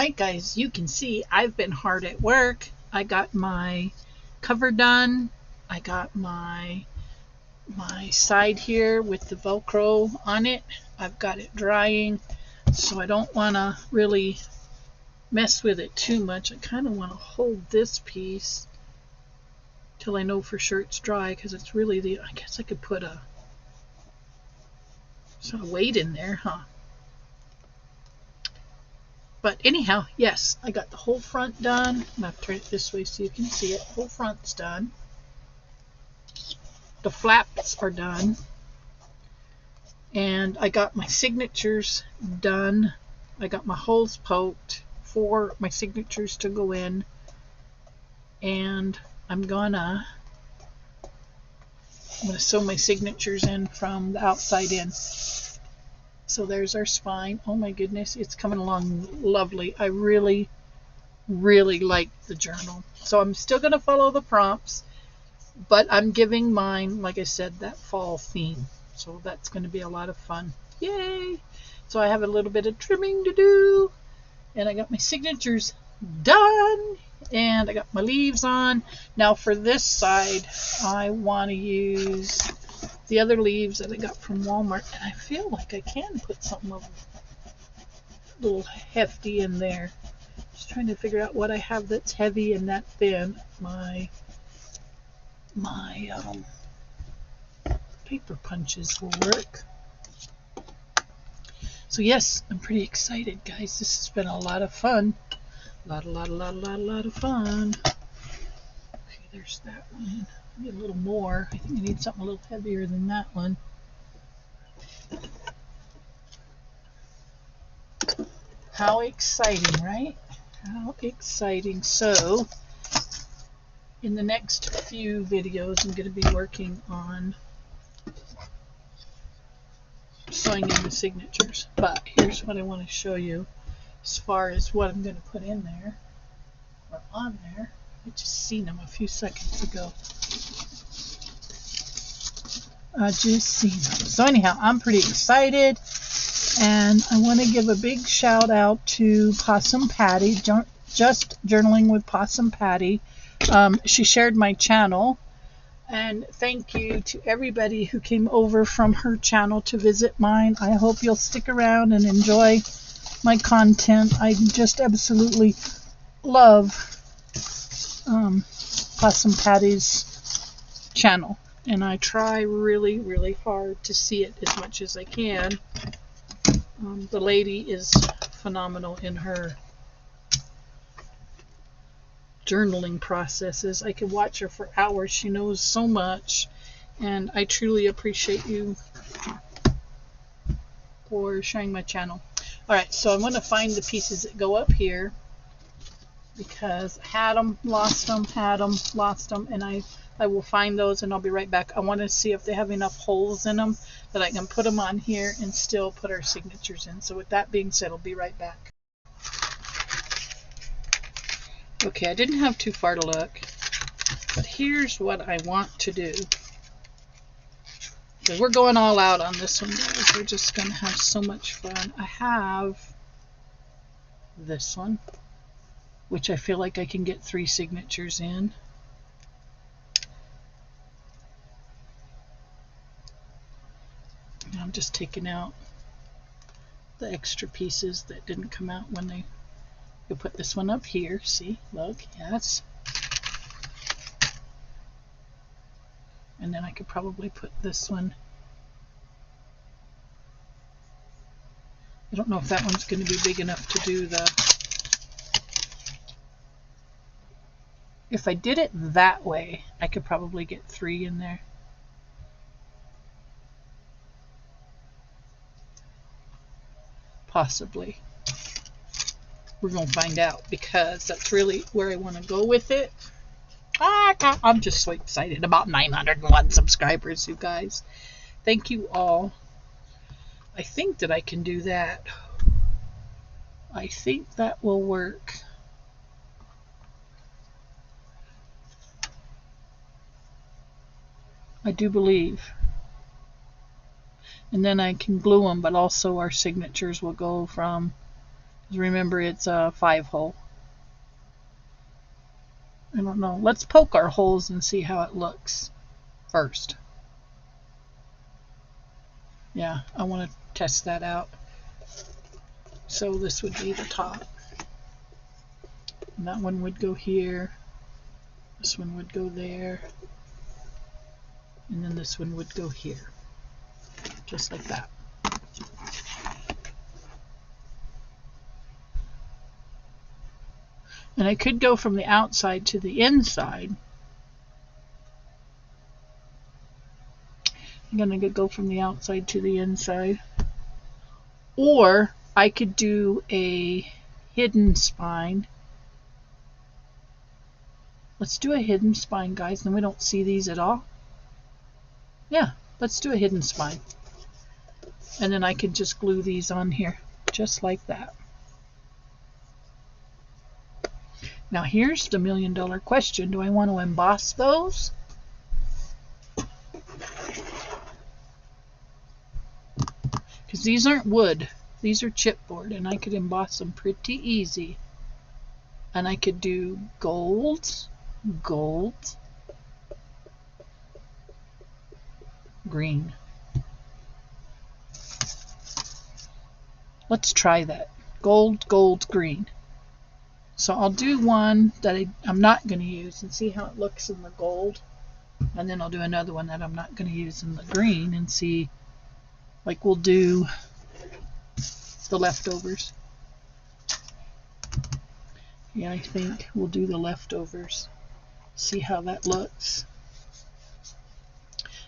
Alright guys, you can see I've been hard at work. I got my cover done. I got my side here with the Velcro on it. I've got it drying, so I don't want to really mess with it too much. I kind of want to hold this piece till I know for sure it's dry, because it's really I guess I could put a sort of weight in there, huh? But anyhow, yes, I got the whole front done. I'm going to turn it this way so you can see it. Whole front's done. The flaps are done. And I got my signatures done. I got my holes poked for my signatures to go in. And I'm gonna sew my signatures in from the outside in. So there's our spine. Oh my goodness, it's coming along lovely. I really, really like the journal. So I'm still going to follow the prompts, but I'm giving mine, like I said, that fall theme. So that's going to be a lot of fun. Yay! So I have a little bit of trimming to do, and I got my signatures done, and I got my leaves on. Now for this side, I want to use the other leaves that I got from Walmart, and I feel like I can put something a little hefty in there. Just trying to figure out what I have that's heavy and that thin. My paper punches will work. So yes, I'm pretty excited, guys. This has been a lot of fun. A lot of fun. Okay, there's that one. I need a little more. I think I need something a little heavier than that one. How exciting, right? How exciting. So, in the next few videos, I'm going to be working on sewing in the signatures. But here's what I want to show you as far as what I'm going to put in there, or on there. I just seen them a few seconds ago. I just seen them. So anyhow, I'm pretty excited, and I want to give a big shout out to Possum Patty, Just Journaling with Possum Patty. She shared my channel, and thank you to everybody who came over from her channel to visit mine. I hope you'll stick around and enjoy my content. I just absolutely love Possum Patty's channel, and I try really, really hard to see it as much as I can. The lady is phenomenal in her journaling processes. I could watch her for hours. She knows so much, and I truly appreciate you for sharing my channel. Alright, so I'm going to find the pieces that go up here, because I had them, lost them, had them, lost them, and I will find those, and I'll be right back. I want to see if they have enough holes in them that I can put them on here and still put our signatures in. So with that being said, I'll be right back. Okay, I didn't have too far to look, but here's what I want to do. Okay, we're going all out on this one, guys. We're just going to have so much fun. I have this one, which I feel like I can get 3 signatures in. And I'm just taking out the extra pieces that didn't come out when they... You'll put this one up here. See? Look. Yes. And then I could probably put this one... I don't know if that one's going to be big enough to do the... If I did it that way, I could probably get 3 in there. Possibly. We're going to find out, because that's really where I want to go with it. I'm just so excited about 901 subscribers, you guys. Thank you all. I think that I can do that. I think that will work. I do believe. And then I can glue them, but also our signatures will go from Remember, it's a 5-hole. I don't know. Let's poke our holes and see how it looks first. Yeah, I want to test that out. So this would be the top. And that one would go here. This one would go there. And then this one would go here. Just like that. And I could go from the outside to the inside. I'm going to go from the outside to the inside. Or I could do a hidden spine. Let's do a hidden spine, guys. Then we don't see these at all. Yeah, let's do a hidden spine. And then I can just glue these on here, just like that. Now here's the $1,000,000 question. Do I want to emboss those? Because these aren't wood. These are chipboard, and I could emboss them pretty easy. And I could do gold, green. Let's try that. Gold, green. So I'll do one that I'm not going to use and see how it looks in the gold. And then I'll do another one that I'm not going to use in the green and see, like we'll do the leftovers. Yeah, I think we'll do the leftovers. See how that looks.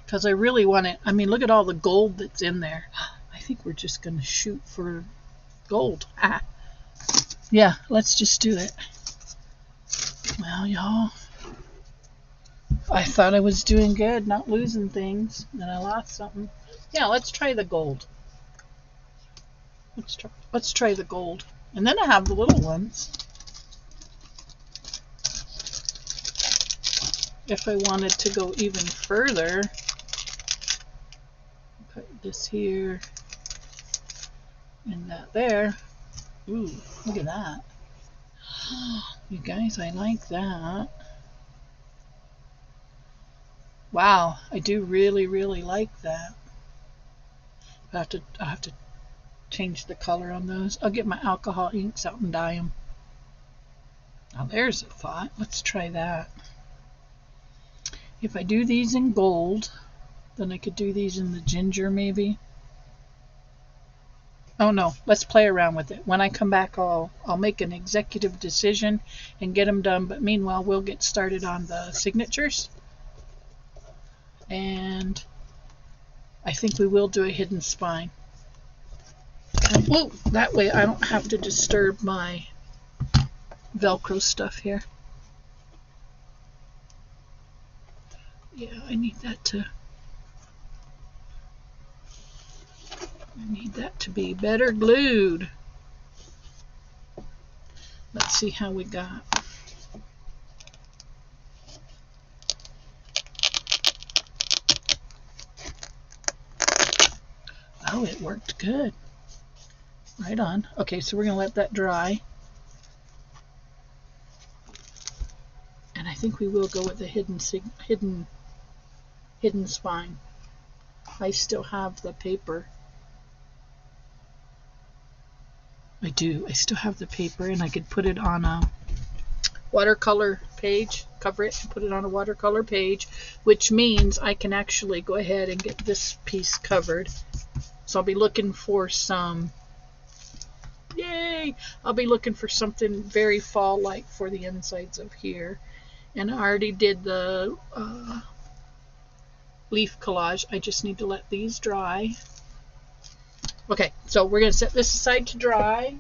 Because I really want it. I mean, look at all the gold that's in there. I think we're just going to shoot for gold. Yeah, let's just do it. Well, y'all, I thought I was doing good, not losing things, and I lost something. Yeah, let's try the gold. Let's try the gold. And then I have the little ones. If I wanted to go even further, put this here and that there. Ooh, look at that. You guys, I like that. Wow, I do really, really like that. I'll have to change the color on those. I'll get my alcohol inks out and dye them. Now there's a thought. Let's try that. If I do these in gold, then I could do these in the ginger maybe. Oh no, let's play around with it. When I come back, I'll make an executive decision and get them done. But meanwhile, we'll get started on the signatures. And I think we will do a hidden spine. Whoa, that way I don't have to disturb my Velcro stuff here. Yeah, I need that to be better glued. Let's see how we got. Oh, it worked good. Right on. Okay, so we're going to let that dry. And I think we will go with the hidden spine. I still have the paper. I do. I still have the paper, and I could put it on a watercolor page, cover it and put it on a watercolor page, which means I can actually go ahead and get this piece covered. So I'll be looking for some, yay! I'll be looking for something very fall-like for the insides of here. And I already did the leaf collage. I just need to let these dry. Okay, so we're going to set this aside to dry,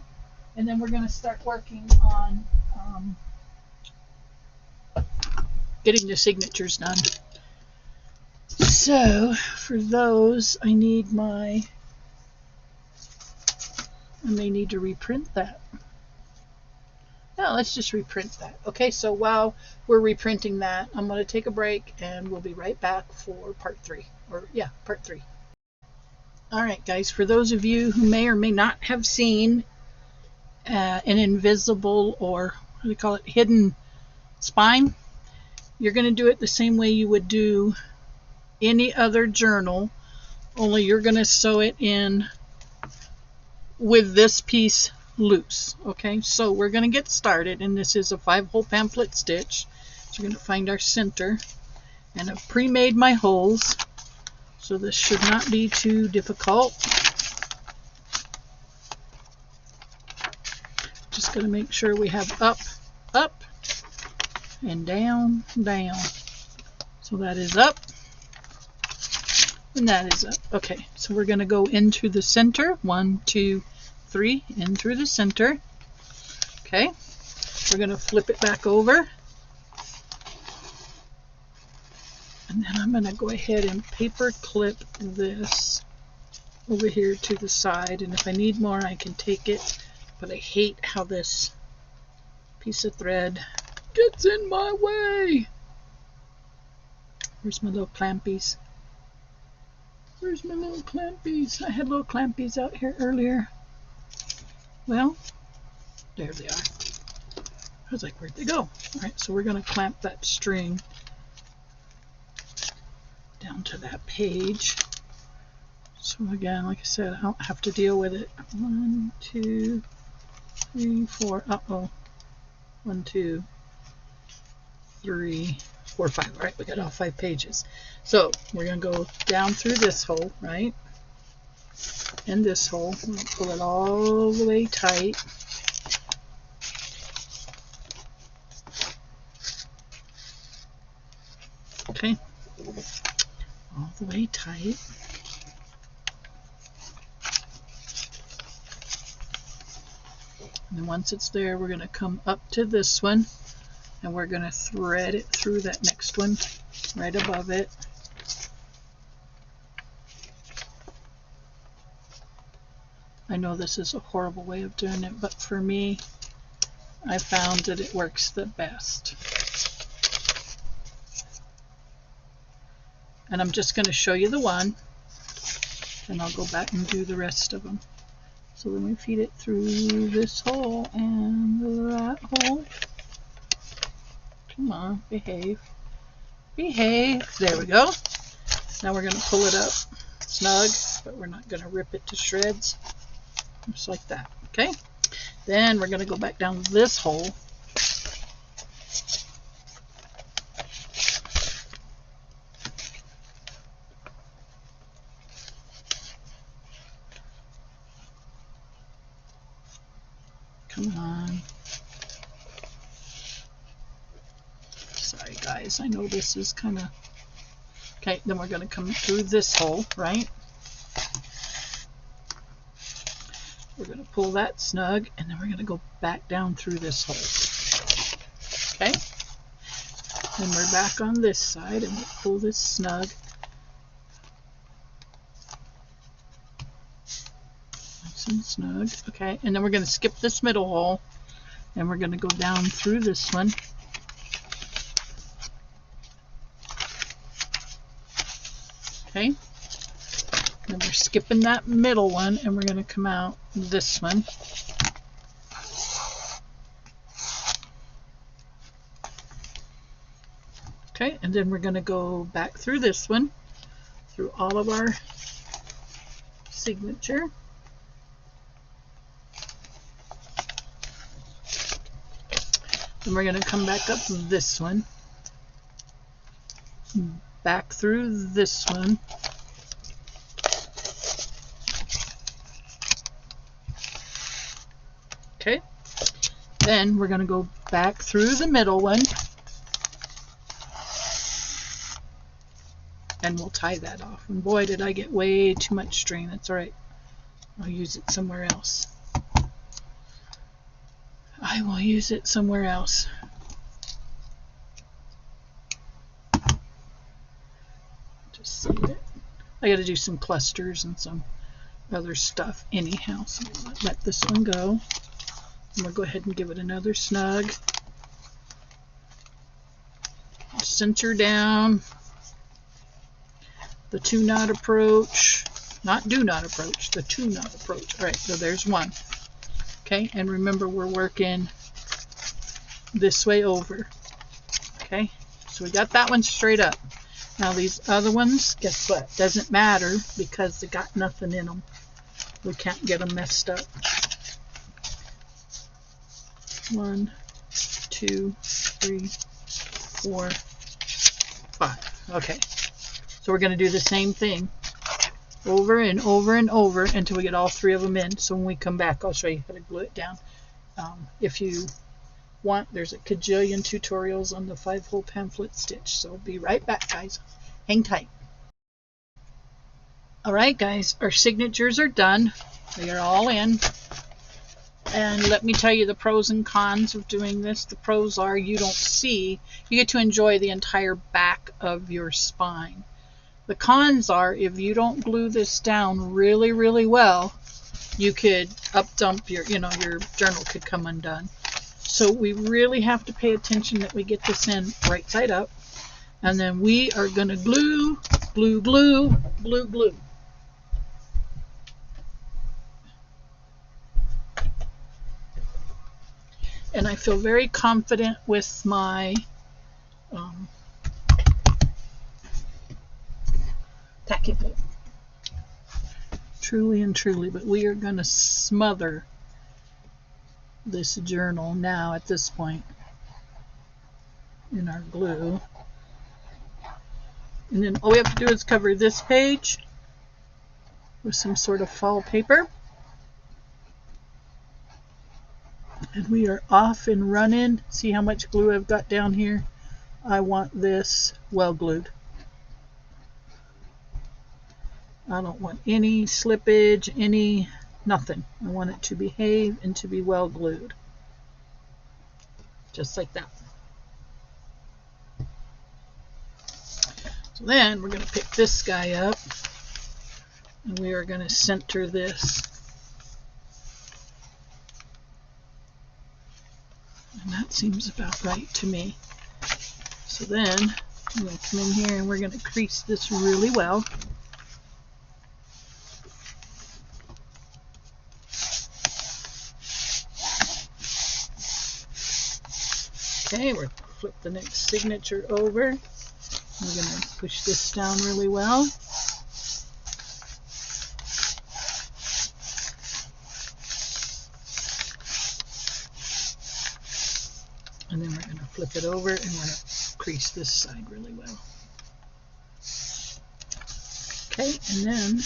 and then we're going to start working on getting the signatures done. So for those, I may need to reprint that. Yeah, let's just reprint that. Okay, so while we're reprinting that, I'm going to take a break, and we'll be right back for part 3. Part 3. All right, guys, for those of you who may or may not have seen an invisible, or what do you call it, hidden spine, you're going to do it the same way you would do any other journal, only you're going to sew it in with this piece loose. Okay, so we're going to get started, and this is a 5-hole pamphlet stitch. So we're going to find our center, and I've pre-made my holes, so this should not be too difficult. Just going to make sure we have up, up, and down, down. So that is up, and that is up. Okay, so we're going to go into the center. 1, 2, 3, in through the center. Okay, we're going to flip it back over, and then I'm going to go ahead and paper clip this over here to the side, and if I need more I can take it, but I hate how this piece of thread gets in my way. Where's my little clampies? Where's my little clampies? I had little clampies out here earlier. Well, there they are. I was like, where'd they go? Alright, so we're going to clamp that string down to that page. So again, like I said, I don't have to deal with it. 1, 2, 3, 4. Uh-oh. 1, 2, 3, 4, 5. All right, we got all 5 pages. So we're going to go down through this hole, right? And this hole. We'll pull it all the way tight. Okay. All the way tight. And then once it's there, we're going to come up to this one, and we're going to thread it through that next one right above it. I know this is a horrible way of doing it, but for me, I found that it works the best. And I'm just going to show you the one, and I'll go back and do the rest of them. So then we feed it through this hole and that hole. Come on, behave. Behave. There we go. Now we're going to pull it up snug, but we're not going to rip it to shreds. Just like that. Okay? Then we're going to go back down this hole. Come on. Sorry guys, I know this is kind of... Okay, then we're going to come through this hole, right? We're going to pull that snug, and then we're going to go back down through this hole. Okay? Then we're back on this side, and we'll pull this snug. Nice and snug. Okay, and then we're going to skip this middle hole, and we're going to go down through this one. Okay? Then we're skipping that middle one, and we're going to come out this one. Okay, and then we're going to go back through this one, through all of our signature. Then we're going to come back up this one, back through this one. Okay, then we're going to go back through the middle one, and we'll tie that off. And boy, did I get way too much string. That's all right. I'll use it somewhere else. I will use it somewhere else. Just see it. I got to do some clusters and some other stuff anyhow, so we'll let this one go. I'm going to go ahead and give it another snug. Center down. The two knot approach. Not do not approach, the two knot approach. Alright, so there's one. Okay, and remember we're working this way over. Okay, so we got that one straight up. Now these other ones, guess what? Doesn't matter because they got nothing in them. We can't get them messed up. 1, 2, 3, 4, 5. Okay, so we're going to do the same thing over and over and over until we get all 3 of them in. So when we come back, I'll show you how to glue it down. If you want, there's a cajillion tutorials on the 5-hole pamphlet stitch. So be right back, guys. Hang tight. Alright guys, our signatures are done. They are all in. And let me tell you the pros and cons of doing this. The pros are you don't see, you get to enjoy the entire back of your spine. The cons are if you don't glue this down really, really well, you could up dump your, your journal could come undone. So we really have to pay attention that we get this in right side up. And then we are going to glue, glue, glue, glue, glue. And I feel very confident with my tacky glue. Truly and truly, but we are going to smother this journal now at this point in our glue. And then all we have to do is cover this page with some sort of fall paper. And we are off and running. See how much glue I've got down here? I want this well glued. I don't want any slippage, nothing. I want it to behave and to be well glued. Just like that. So then we're going to pick this guy up and we are going to center this. And that seems about right to me. So then I'm going to come in here and we're going to crease this really well. Okay, we're going to flip the next signature over. We're going to push this down really well. And then we're going to flip it over and we're going to crease this side really well. Okay, and then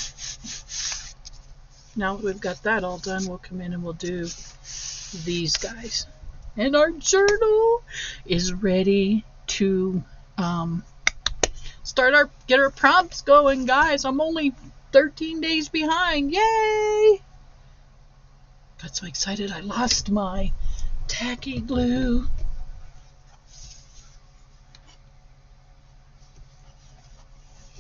now that we've got that all done, we'll come in and we'll do these guys. And our journal is ready to get our prompts going, guys. I'm only 13 days behind. Yay! Got so excited I lost my tacky glue.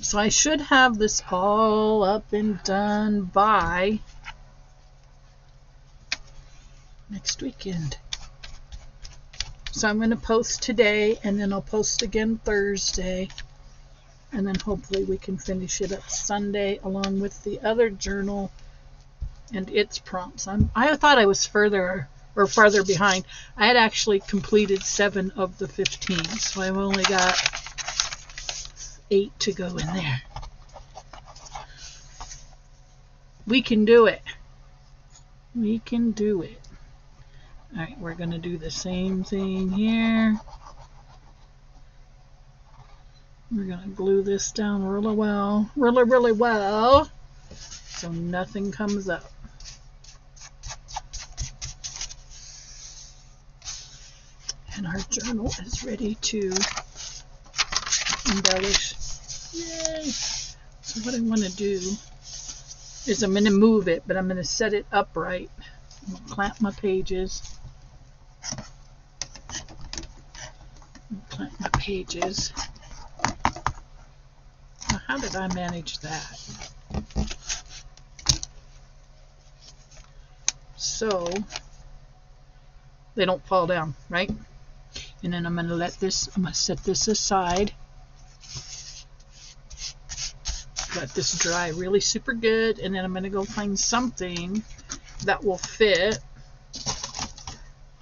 So I should have this all up and done by next weekend. So I'm going to post today and then I'll post again Thursday. And then hopefully we can finish it up Sunday along with the other journal and its prompts. I thought I was farther behind. I had actually completed 7 of the 15. So I've only got 8 to go in there. We can do it. We can do it. Alright, we're going to do the same thing here. We're going to glue this down really well. Really, really well. So nothing comes up. And our journal is ready to embellish. Yay! So what I want to do is I'm going to move it, but I'm going to set it upright. I'm going to clamp my pages. Clamp my pages. Now, how did I manage that? So they don't fall down, right? And then I'm going to set this aside. Let this dry really super good, and then I'm going to go find something that will fit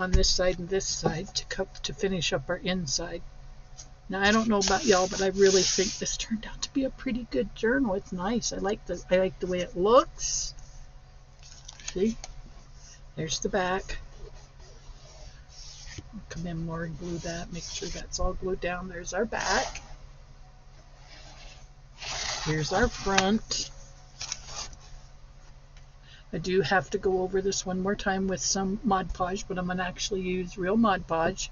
on this side and this side to finish up our inside. Now I don't know about y'all, but I really think this turned out to be a pretty good journal. It's nice. I like the way it looks. See? There's the back. I'll come in more and glue that. Make sure that's all glued down. There's our back. Here's our front. I do have to go over this one more time with some Mod Podge, but I'm going to actually use real Mod Podge.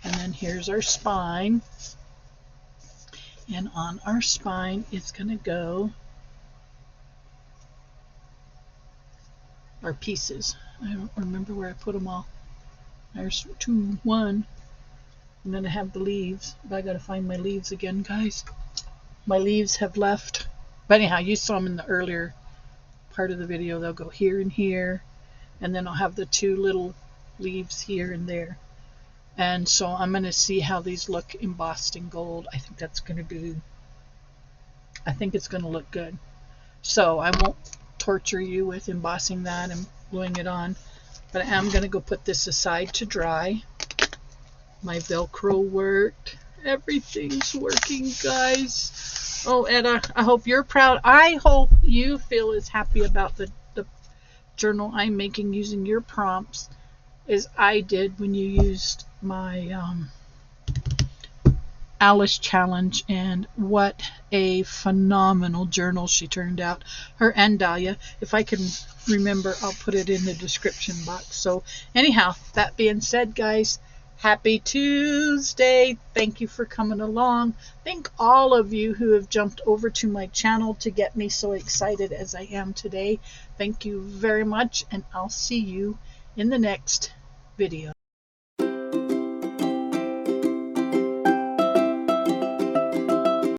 And then here's our spine. And on our spine, it's going to go our pieces. I don't remember where I put them all. There's 2, 1. I'm going to have the leaves, but I got to find my leaves again, guys. My leaves have left. But anyhow, you saw them in the earlier part of the video. They'll go here and here, and then I'll have the 2 little leaves here and there. And so I'm going to see how these look embossed in gold. I think it's going to look good. So I won't torture you with embossing that and gluing it on, but I am going to go put this aside to dry. My Velcro worked. Everything's working, guys. Oh, Etta, I hope you're proud. I hope you feel as happy about the journal I'm making using your prompts as I did when you used my Alice challenge. And what a phenomenal journal she turned out. Her and Dahlia. If I can remember, I'll put it in the description box. So anyhow, that being said, guys, happy Tuesday. Thank you for coming along. Thank all of you who have jumped over to my channel to get me so excited as I am today. Thank you very much, and I'll see you in the next video.